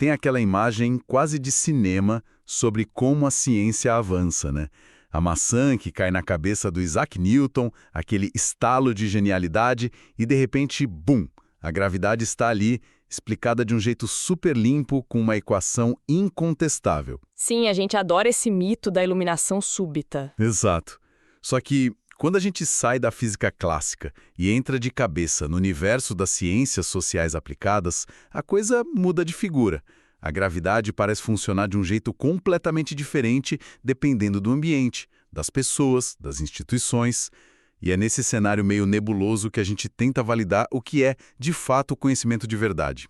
tem aquela imagem quase de cinema sobre como a ciência avança, né? A maçã que cai na cabeça do Isaac Newton, aquele estalo de genialidade e, de repente, bum! A gravidade está ali, explicada de um jeito super limpo, com uma equação incontestável. Sim, a gente adora esse mito da iluminação súbita. Exato. Só que, quando a gente sai da física clássica e entra de cabeça no universo das ciências sociais aplicadas, a coisa muda de figura. A gravidade parece funcionar de um jeito completamente diferente dependendo do ambiente, das pessoas, das instituições. E é nesse cenário meio nebuloso que a gente tenta validar o que é, de fato, o conhecimento de verdade.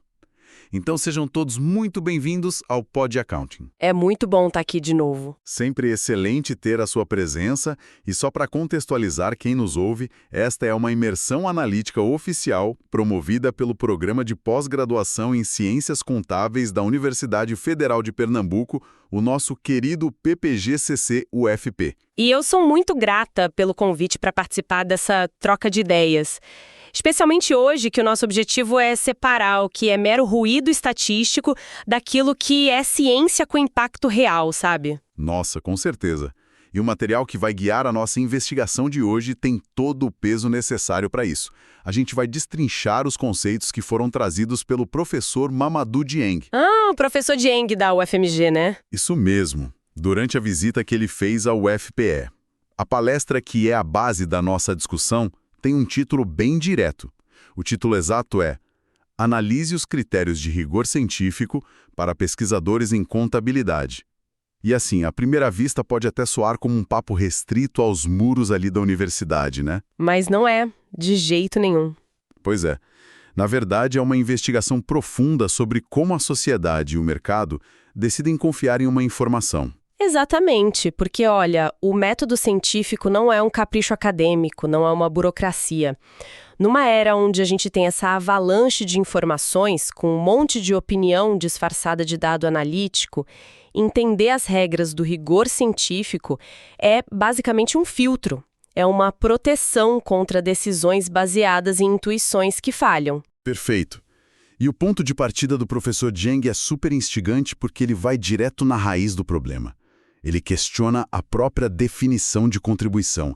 Então sejam todos muito bem-vindos ao Pod Accounting. É muito bom estar aqui de novo. Sempre excelente ter a sua presença e só para contextualizar quem nos ouve, esta é uma imersão analítica oficial promovida pelo Programa de Pós-Graduação em Ciências Contábeis da Universidade Federal de Pernambuco, o nosso querido PPG-CC-UFP. E eu sou muito grata pelo convite para participar dessa troca de ideias. Especialmente hoje, que o nosso objetivo é separar o que é mero ruído estatístico daquilo que é ciência com impacto real, sabe? Nossa, com certeza. E o material que vai guiar a nossa investigação de hoje tem todo o peso necessário para isso. A gente vai destrinchar os conceitos que foram trazidos pelo professor Mamadou Dieng. Ah, o professor Dieng da UFMG, né? Isso mesmo, durante a visita que ele fez ao UFPE. A palestra que é a base da nossa discussão tem um título bem direto. O título exato é Analise os critérios de rigor científico para pesquisadores em contabilidade. E assim, à primeira vista pode até soar como um papo restrito aos muros ali da universidade, né? Mas não é, de jeito nenhum. Pois é. Na verdade, é uma investigação profunda sobre como a sociedade e o mercado decidem confiar em uma informação. Exatamente, porque, olha, o método científico não é um capricho acadêmico, não é uma burocracia. Numa era onde a gente tem essa avalanche de informações, com um monte de opinião disfarçada de dado analítico, entender as regras do rigor científico é basicamente um filtro. É uma proteção contra decisões baseadas em intuições que falham. Perfeito. E o ponto de partida do professor Dieng é super instigante porque ele vai direto na raiz do problema. Ele questiona a própria definição de contribuição.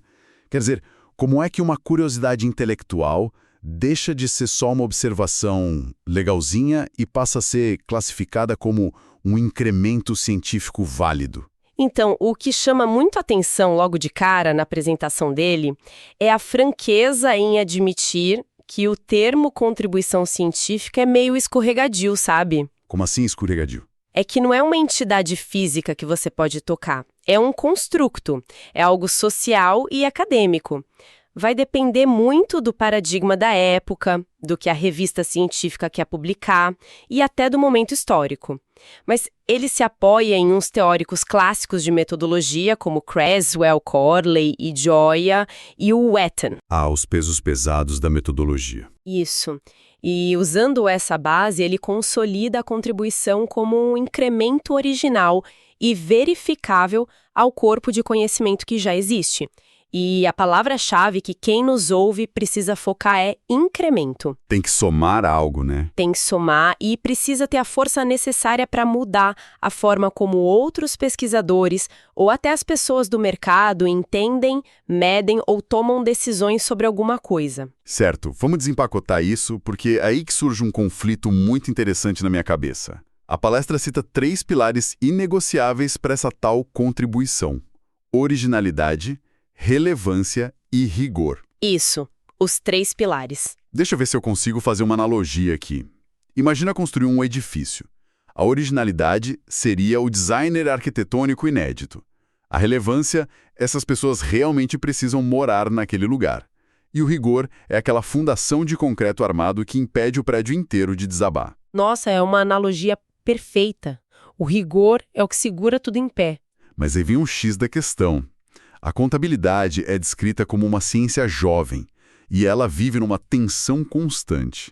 Quer dizer, como é que uma curiosidade intelectual deixa de ser só uma observação legalzinha e passa a ser classificada como um incremento científico válido? Então, o que chama muito atenção logo de cara na apresentação dele é a franqueza em admitir que o termo contribuição científica é meio escorregadio, sabe? Como assim escorregadio? É que não é uma entidade física que você pode tocar. É um construto, é algo social e acadêmico. Vai depender muito do paradigma da época, do que a revista científica quer publicar e até do momento histórico. Mas ele se apoia em uns teóricos clássicos de metodologia, como Creswell, Corley e Gioia, e o Wheaton. Ah, os pesos pesados da metodologia. Isso. E usando essa base, ele consolida a contribuição como um incremento original e verificável ao corpo de conhecimento que já existe. E a palavra-chave que quem nos ouve precisa focar é incremento. Tem que somar algo, né? Tem que somar e precisa ter a força necessária para mudar a forma como outros pesquisadores ou até as pessoas do mercado entendem, medem ou tomam decisões sobre alguma coisa. Certo, vamos desempacotar isso, porque é aí que surge um conflito muito interessante na minha cabeça. A palestra cita 3 pilares inegociáveis para essa tal contribuição: originalidade, relevância e rigor. Isso, os 3 pilares. Deixa eu ver se eu consigo fazer uma analogia aqui. Imagina construir um edifício. A originalidade seria o designer arquitetônico inédito. A relevância, essas pessoas realmente precisam morar naquele lugar. E o rigor é aquela fundação de concreto armado que impede o prédio inteiro de desabar. Nossa, é uma analogia perfeita. O rigor é o que segura tudo em pé. Mas aí vem um X da questão. A contabilidade é descrita como uma ciência jovem, e ela vive numa tensão constante.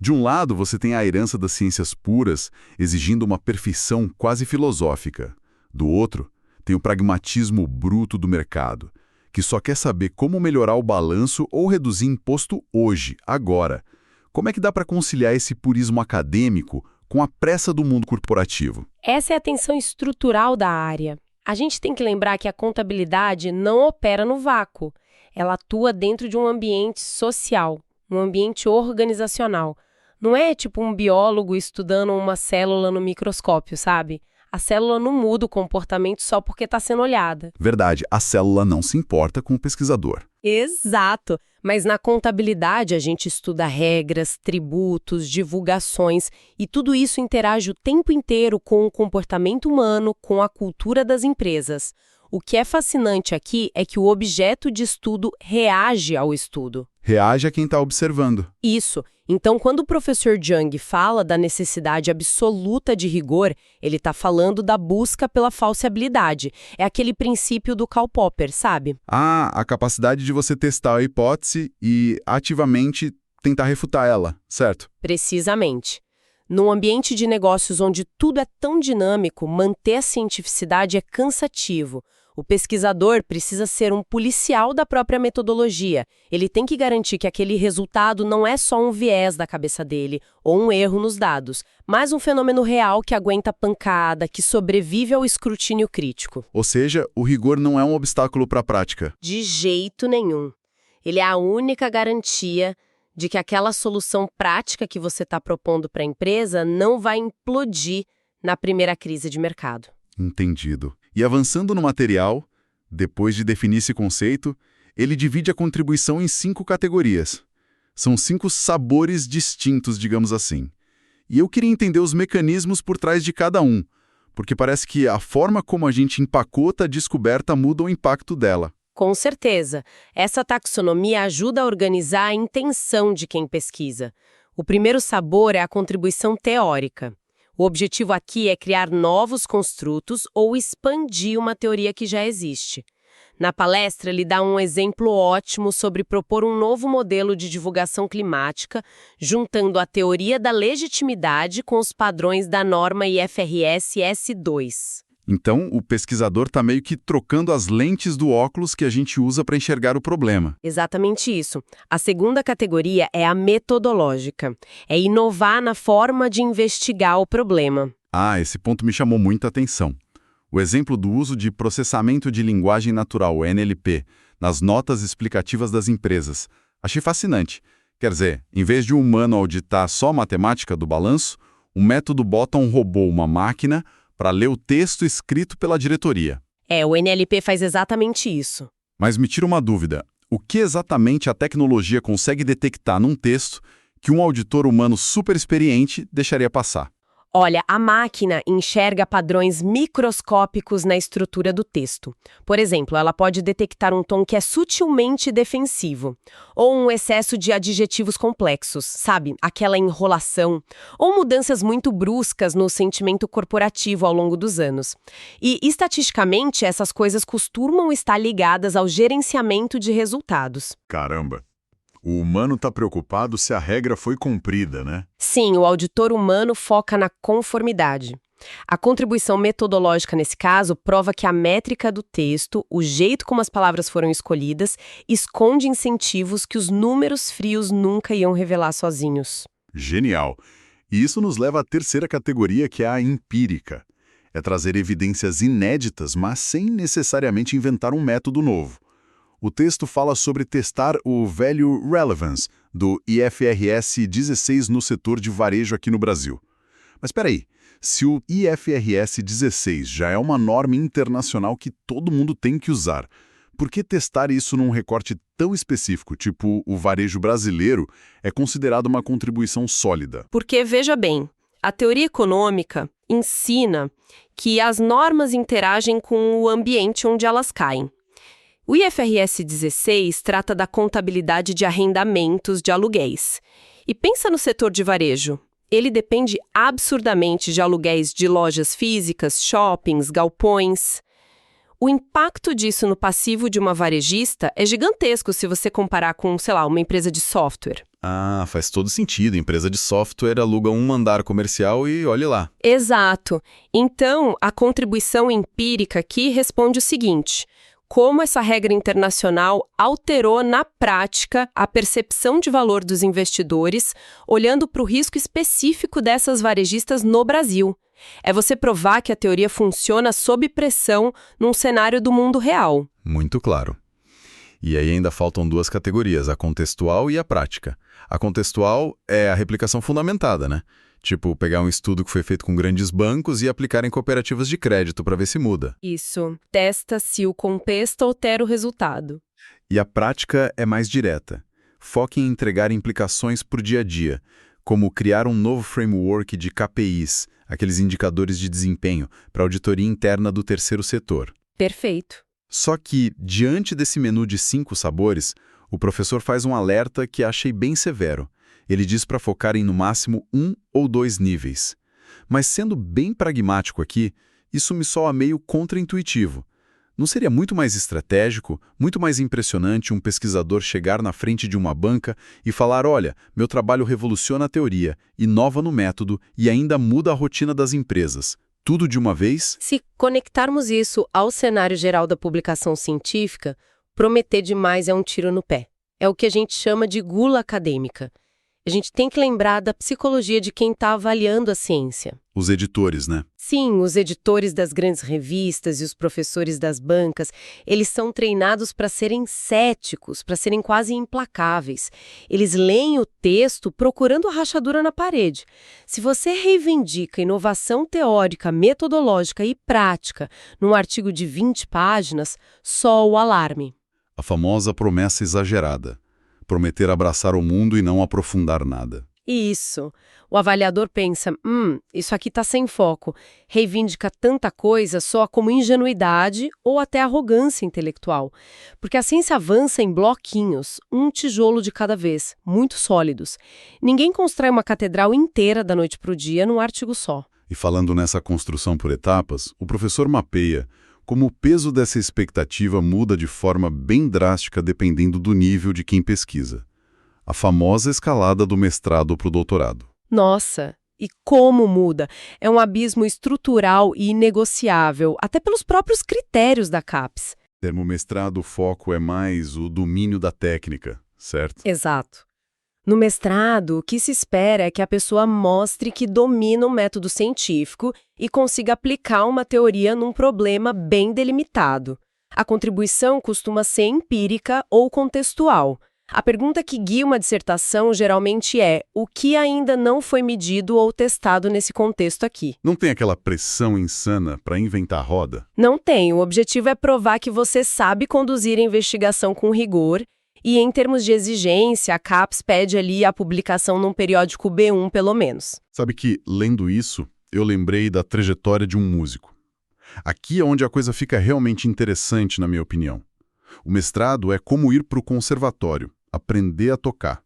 De um lado, você tem a herança das ciências puras, exigindo uma perfeição quase filosófica. Do outro, tem o pragmatismo bruto do mercado, que só quer saber como melhorar o balanço ou reduzir imposto hoje, agora. Como é que dá para conciliar esse purismo acadêmico com a pressa do mundo corporativo? Essa é a tensão estrutural da área. A gente tem que lembrar que a contabilidade não opera no vácuo. Ela atua dentro de um ambiente social, um ambiente organizacional. Não é tipo um biólogo estudando uma célula no microscópio, sabe? A célula não muda o comportamento só porque está sendo olhada. Verdade, a célula não se importa com o pesquisador. Exato! Mas na contabilidade a gente estuda regras, tributos, divulgações e tudo isso interage o tempo inteiro com o comportamento humano, com a cultura das empresas. O que é fascinante aqui é que o objeto de estudo reage ao estudo. Reage a quem está observando. Isso. Então, quando o professor Jung fala da necessidade absoluta de rigor, ele está falando da busca pela falseabilidade. É aquele princípio do Karl Popper, sabe? Ah, a capacidade de você testar a hipótese e ativamente tentar refutar ela, certo? Precisamente. Num ambiente de negócios onde tudo é tão dinâmico, manter a cientificidade é cansativo. O pesquisador precisa ser um policial da própria metodologia. Ele tem que garantir que aquele resultado não é só um viés da cabeça dele ou um erro nos dados, mas um fenômeno real que aguenta pancada, que sobrevive ao escrutínio crítico. Ou seja, o rigor não é um obstáculo para a prática. De jeito nenhum. Ele é a única garantia de que aquela solução prática que você está propondo para a empresa não vai implodir na primeira crise de mercado. Entendido. E avançando no material, depois de definir esse conceito, ele divide a contribuição em 5 categorias. São 5 sabores distintos, digamos assim. E eu queria entender os mecanismos por trás de cada um, porque parece que a forma como a gente empacota a descoberta muda o impacto dela. Com certeza. Essa taxonomia ajuda a organizar a intenção de quem pesquisa. O primeiro sabor é a contribuição teórica. O objetivo aqui é criar novos construtos ou expandir uma teoria que já existe. Na palestra, ele dá um exemplo ótimo sobre propor um novo modelo de divulgação climática, juntando a teoria da legitimidade com os padrões da norma IFRS S2. Então, o pesquisador está meio que trocando as lentes do óculos que a gente usa para enxergar o problema. Exatamente isso. A segunda categoria é a metodológica. É inovar na forma de investigar o problema. Ah, esse ponto me chamou muita atenção. O exemplo do uso de processamento de linguagem natural, NLP, nas notas explicativas das empresas. Achei fascinante. Quer dizer, em vez de um humano auditar só a matemática do balanço, o método bota um robô, uma máquina, para ler o texto escrito pela diretoria. O NLP faz exatamente isso. Mas me tira uma dúvida. O que exatamente a tecnologia consegue detectar num texto que um auditor humano super experiente deixaria passar? Olha, a máquina enxerga padrões microscópicos na estrutura do texto. Por exemplo, ela pode detectar um tom que é sutilmente defensivo, ou um excesso de adjetivos complexos, sabe? Aquela enrolação, ou mudanças muito bruscas no sentimento corporativo ao longo dos anos. E, estatisticamente, essas coisas costumam estar ligadas ao gerenciamento de resultados. Caramba! O humano está preocupado se a regra foi cumprida, né? Sim, o auditor humano foca na conformidade. A contribuição metodológica, nesse caso, prova que a métrica do texto, o jeito como as palavras foram escolhidas, esconde incentivos que os números frios nunca iam revelar sozinhos. Genial! E isso nos leva à terceira categoria, que é a empírica. É trazer evidências inéditas, mas sem necessariamente inventar um método novo. O texto fala sobre testar o Value Relevance do IFRS 16 no setor de varejo aqui no Brasil. Mas espera aí, se o IFRS 16 já é uma norma internacional que todo mundo tem que usar, por que testar isso num recorte tão específico, tipo o varejo brasileiro, é considerado uma contribuição sólida? Porque, veja bem, a teoria econômica ensina que as normas interagem com o ambiente onde elas caem. O IFRS 16 trata da contabilidade de arrendamentos de aluguéis. E pensa no setor de varejo. Ele depende absurdamente de aluguéis de lojas físicas, shoppings, galpões. O impacto disso no passivo de uma varejista é gigantesco se você comparar com, sei lá, uma empresa de software. Ah, faz todo sentido. Empresa de software aluga um andar comercial e olhe lá. Exato. Então, a contribuição empírica aqui responde o seguinte: como essa regra internacional alterou na prática a percepção de valor dos investidores, olhando para o risco específico dessas varejistas no Brasil. É você provar que a teoria funciona sob pressão num cenário do mundo real. Muito claro. E aí ainda faltam duas categorias, a contextual e a prática. A contextual é a replicação fundamentada, né? Tipo, pegar um estudo que foi feito com grandes bancos e aplicar em cooperativas de crédito para ver se muda. Isso. Testa se o contexto altera o resultado. E a prática é mais direta. Foca em entregar implicações para o dia a dia, como criar um novo framework de KPIs, aqueles indicadores de desempenho, para a auditoria interna do terceiro setor. Perfeito. Só que, diante desse menu de 5 sabores, o professor faz um alerta que achei bem severo. Ele diz para focar em no máximo 1 ou 2 níveis. Mas sendo bem pragmático aqui, isso me soa meio contraintuitivo. Não seria muito mais estratégico, muito mais impressionante um pesquisador chegar na frente de uma banca e falar: olha, meu trabalho revoluciona a teoria, inova no método e ainda muda a rotina das empresas. Tudo de uma vez? Se conectarmos isso ao cenário geral da publicação científica, prometer demais é um tiro no pé. É o que a gente chama de gula acadêmica. A gente tem que lembrar da psicologia de quem está avaliando a ciência. Os editores, né? Sim, os editores das grandes revistas e os professores das bancas, eles são treinados para serem céticos, para serem quase implacáveis. Eles leem o texto procurando a rachadura na parede. Se você reivindica inovação teórica, metodológica e prática num artigo de 20 páginas, só o alarme. A famosa promessa exagerada. Prometer abraçar o mundo e não aprofundar nada. Isso. O avaliador pensa, isso aqui está sem foco. Reivindica tanta coisa só como ingenuidade ou até arrogância intelectual. Porque a ciência avança em bloquinhos, um tijolo de cada vez, muito sólidos. Ninguém constrói uma catedral inteira da noite para o dia num artigo só. E falando nessa construção por etapas, o professor mapeia como o peso dessa expectativa muda de forma bem drástica dependendo do nível de quem pesquisa. A famosa escalada do mestrado para o doutorado. Nossa, e como muda? É um abismo estrutural e inegociável, até pelos próprios critérios da CAPES. Termo mestrado, o foco é mais o domínio da técnica, certo? Exato. No mestrado, o que se espera é que a pessoa mostre que domina o método científico e consiga aplicar uma teoria num problema bem delimitado. A contribuição costuma ser empírica ou contextual. A pergunta que guia uma dissertação geralmente é: o que ainda não foi medido ou testado nesse contexto aqui? Não tem aquela pressão insana para inventar a roda? Não tem. O objetivo é provar que você sabe conduzir a investigação com rigor. E em termos de exigência, a CAPES pede ali a publicação num periódico B1, pelo menos. Sabe que, lendo isso, eu lembrei da trajetória de um músico. Aqui é onde a coisa fica realmente interessante, na minha opinião. O mestrado é como ir para o conservatório, aprender a tocar.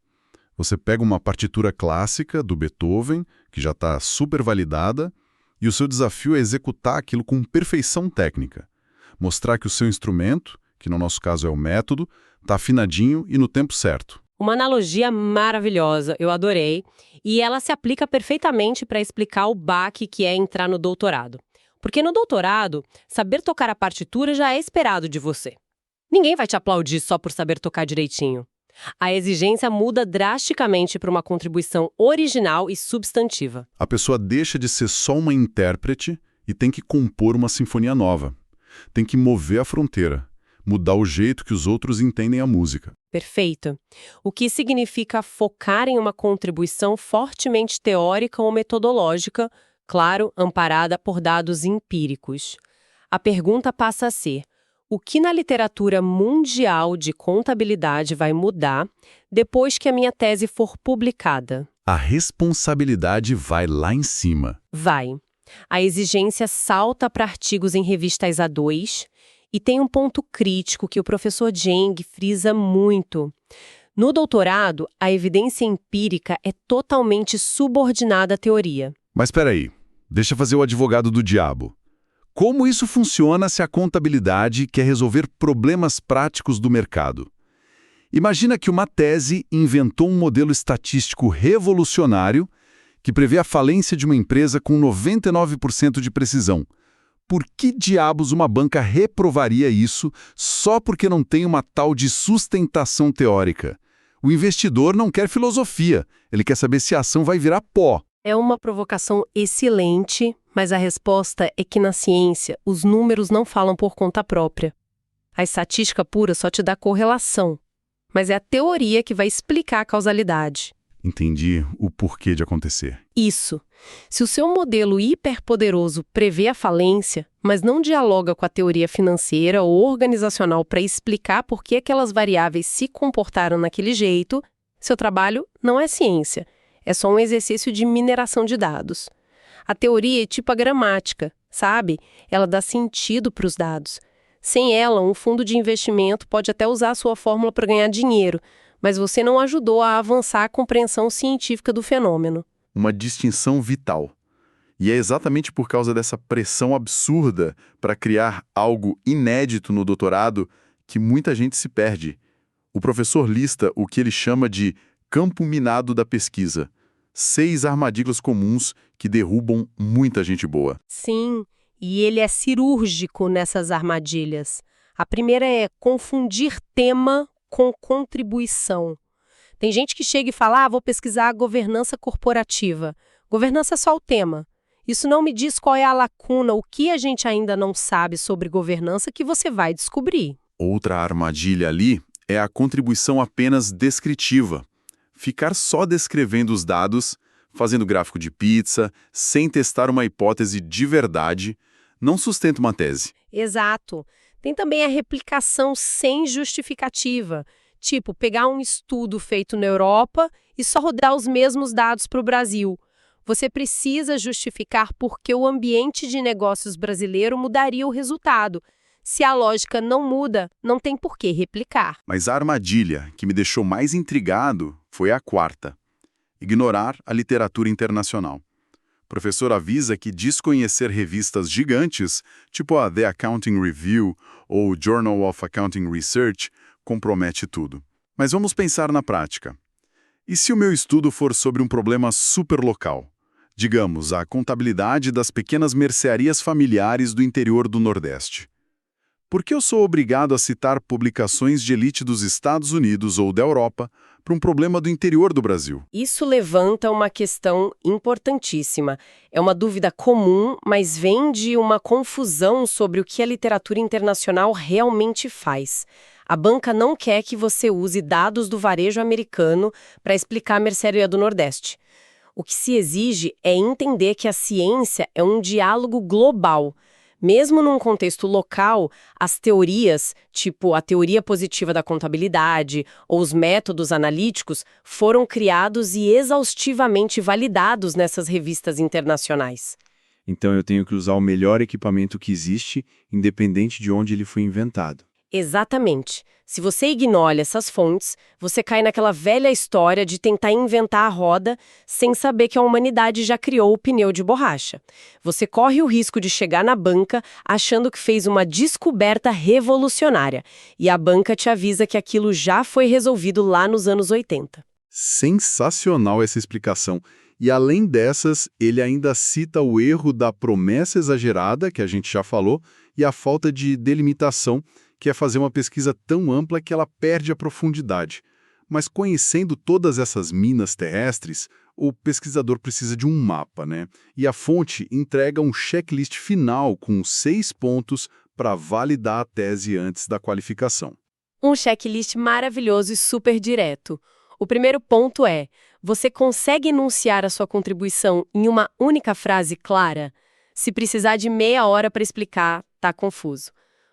Você pega uma partitura clássica do Beethoven, que já está super validada, e o seu desafio é executar aquilo com perfeição técnica. Mostrar que o seu instrumento, que no nosso caso é o método, está afinadinho e no tempo certo. Uma analogia maravilhosa, eu adorei, e ela se aplica perfeitamente para explicar o baque que é entrar no doutorado. Porque no doutorado, saber tocar a partitura já é esperado de você. Ninguém vai te aplaudir só por saber tocar direitinho. A exigência muda drasticamente para uma contribuição original e substantiva. A pessoa deixa de ser só uma intérprete e tem que compor uma sinfonia nova. Tem que mover a fronteira. Mudar o jeito que os outros entendem a música. Perfeito. O que significa focar em uma contribuição fortemente teórica ou metodológica, claro, amparada por dados empíricos. A pergunta passa a ser: o que na literatura mundial de contabilidade vai mudar depois que a minha tese for publicada? A responsabilidade vai lá em cima. Vai. A exigência salta para artigos em revistas A2. E tem um ponto crítico que o professor Zheng frisa muito. No doutorado, a evidência empírica é totalmente subordinada à teoria. Mas espera aí, deixa eu fazer o advogado do diabo. Como isso funciona se a contabilidade quer resolver problemas práticos do mercado? Imagina que uma tese inventou um modelo estatístico revolucionário que prevê a falência de uma empresa com 99% de precisão. Por que diabos uma banca reprovaria isso só porque não tem uma tal de sustentação teórica? O investidor não quer filosofia, ele quer saber se a ação vai virar pó. É uma provocação excelente, mas a resposta é que na ciência os números não falam por conta própria. A estatística pura só te dá correlação, mas é a teoria que vai explicar a causalidade. Entendi o porquê de acontecer. Isso. Se o seu modelo hiperpoderoso prevê a falência, mas não dialoga com a teoria financeira ou organizacional para explicar por que aquelas variáveis se comportaram naquele jeito, seu trabalho não é ciência, é só um exercício de mineração de dados. A teoria é tipo a gramática, sabe? Ela dá sentido para os dados. Sem ela, um fundo de investimento pode até usar a sua fórmula para ganhar dinheiro, mas você não ajudou a avançar a compreensão científica do fenômeno. Uma distinção vital. E é exatamente por causa dessa pressão absurda para criar algo inédito no doutorado que muita gente se perde. O professor lista o que ele chama de campo minado da pesquisa. 6 armadilhas comuns que derrubam muita gente boa. Sim, e ele é cirúrgico nessas armadilhas. A primeira é confundir tema com contribuição. Tem gente que chega e fala, vou pesquisar a governança corporativa. Governança é só o tema. Isso não me diz qual é a lacuna, o que a gente ainda não sabe sobre governança que você vai descobrir. Outra armadilha ali é a contribuição apenas descritiva. Ficar só descrevendo os dados, fazendo gráfico de pizza, sem testar uma hipótese de verdade, não sustenta uma tese. Exato. Tem também a replicação sem justificativa. Tipo, pegar um estudo feito na Europa e só rodar os mesmos dados para o Brasil. Você precisa justificar por que o ambiente de negócios brasileiro mudaria o resultado. Se a lógica não muda, não tem por que replicar. Mas a armadilha que me deixou mais intrigado foi a quarta: ignorar a literatura internacional. O professor avisa que desconhecer revistas gigantes, tipo a The Accounting Review ou Journal of Accounting Research, compromete tudo. Mas vamos pensar na prática. E se o meu estudo for sobre um problema superlocal? Digamos, a contabilidade das pequenas mercearias familiares do interior do Nordeste. Por que eu sou obrigado a citar publicações de elite dos Estados Unidos ou da Europa para um problema do interior do Brasil? Isso levanta uma questão importantíssima. É uma dúvida comum, mas vem de uma confusão sobre o que a literatura internacional realmente faz. A banca não quer que você use dados do varejo americano para explicar a mercearia do Nordeste. O que se exige é entender que a ciência é um diálogo global. Mesmo num contexto local, as teorias, tipo a teoria positiva da contabilidade ou os métodos analíticos, foram criados e exaustivamente validados nessas revistas internacionais. Então eu tenho que usar o melhor equipamento que existe, independente de onde ele foi inventado. Exatamente. Se você ignora essas fontes, você cai naquela velha história de tentar inventar a roda sem saber que a humanidade já criou o pneu de borracha. Você corre o risco de chegar na banca achando que fez uma descoberta revolucionária, e a banca te avisa que aquilo já foi resolvido lá nos anos 80. Sensacional essa explicação. E além dessas, ele ainda cita o erro da promessa exagerada, que a gente já falou, e a falta de delimitação, que é fazer uma pesquisa tão ampla que ela perde a profundidade. Mas conhecendo todas essas minas terrestres, o pesquisador precisa de um mapa, né? E a fonte entrega um checklist final com 6 pontos para validar a tese antes da qualificação. Um checklist maravilhoso e super direto. O primeiro ponto é: você consegue enunciar a sua contribuição em uma única frase clara? Se precisar de meia hora para explicar, tá confuso.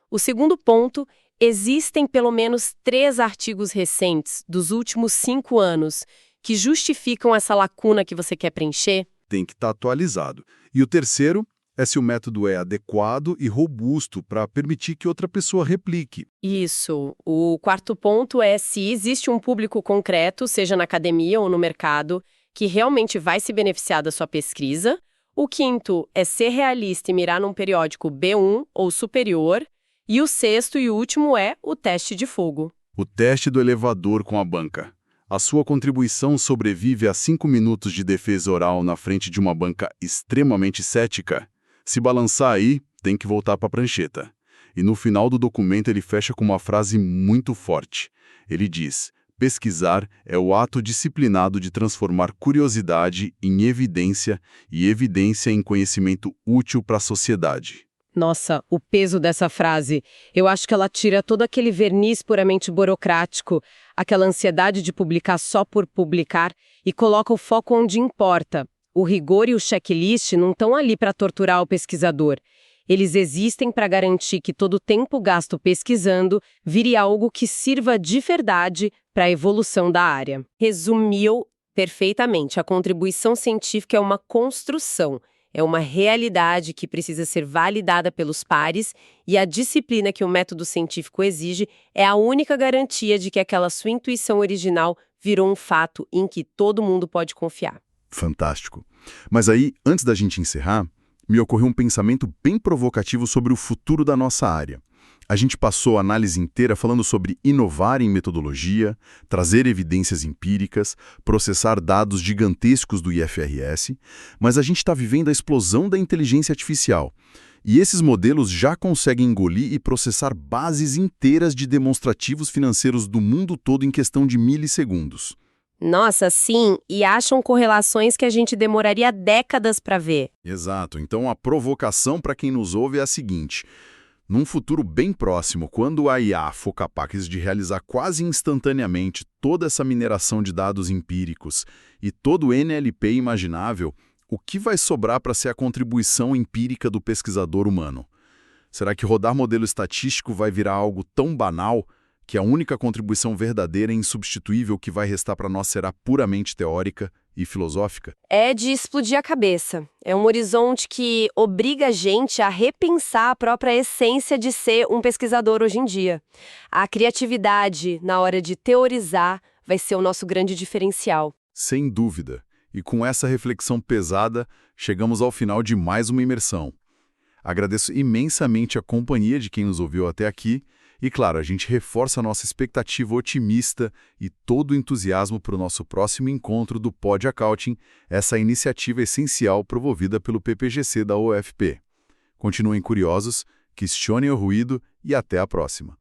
O segundo ponto: existem pelo menos 3 artigos recentes dos últimos 5 anos que justificam essa lacuna que você quer preencher? Tem que estar atualizado. E o terceiro é se o método é adequado e robusto para permitir que outra pessoa replique. Isso. O quarto ponto é se existe um público concreto, seja na academia ou no mercado, que realmente vai se beneficiar da sua pesquisa. O quinto é ser realista e mirar num periódico B1 ou superior. E o sexto e último é o teste de fogo. O teste do elevador com a banca. A sua contribuição sobrevive a 5 minutos de defesa oral na frente de uma banca extremamente cética? Se balançar aí, tem que voltar para a prancheta. E no final do documento ele fecha com uma frase muito forte. Ele diz: pesquisar é o ato disciplinado de transformar curiosidade em evidência e evidência em conhecimento útil para a sociedade. Nossa, o peso dessa frase. Eu acho que ela tira todo aquele verniz puramente burocrático, aquela ansiedade de publicar só por publicar, e coloca o foco onde importa. O rigor e o checklist não estão ali para torturar o pesquisador. Eles existem para garantir que todo o tempo gasto pesquisando vire algo que sirva de verdade para a evolução da área. Resumiu perfeitamente. A contribuição científica é uma construção. É uma realidade que precisa ser validada pelos pares e a disciplina que o método científico exige é a única garantia de que aquela sua intuição original virou um fato em que todo mundo pode confiar. Fantástico. Mas aí, antes da gente encerrar, me ocorreu um pensamento bem provocativo sobre o futuro da nossa área. A gente passou a análise inteira falando sobre inovar em metodologia, trazer evidências empíricas, processar dados gigantescos do IFRS, mas a gente está vivendo a explosão da inteligência artificial. E esses modelos já conseguem engolir e processar bases inteiras de demonstrativos financeiros do mundo todo em questão de milissegundos. Nossa, sim, e acham correlações que a gente demoraria décadas para ver. Exato. Então a provocação para quem nos ouve é a seguinte: num futuro bem próximo, quando a IA for capaz de realizar quase instantaneamente toda essa mineração de dados empíricos e todo o NLP imaginável, o que vai sobrar para ser a contribuição empírica do pesquisador humano? Será que rodar modelo estatístico vai virar algo tão banal que a única contribuição verdadeira e insubstituível que vai restar para nós será puramente teórica e filosófica? É de explodir a cabeça. É um horizonte que obriga a gente a repensar a própria essência de ser um pesquisador hoje em dia. A criatividade, na hora de teorizar, vai ser o nosso grande diferencial. Sem dúvida. E com essa reflexão pesada, chegamos ao final de mais uma imersão. Agradeço imensamente a companhia de quem nos ouviu até aqui. E, claro, a gente reforça a nossa expectativa otimista e todo o entusiasmo para o nosso próximo encontro do Pod Accounting, essa iniciativa essencial promovida pelo PPGC da UFP. Continuem curiosos, questionem o ruído e até a próxima.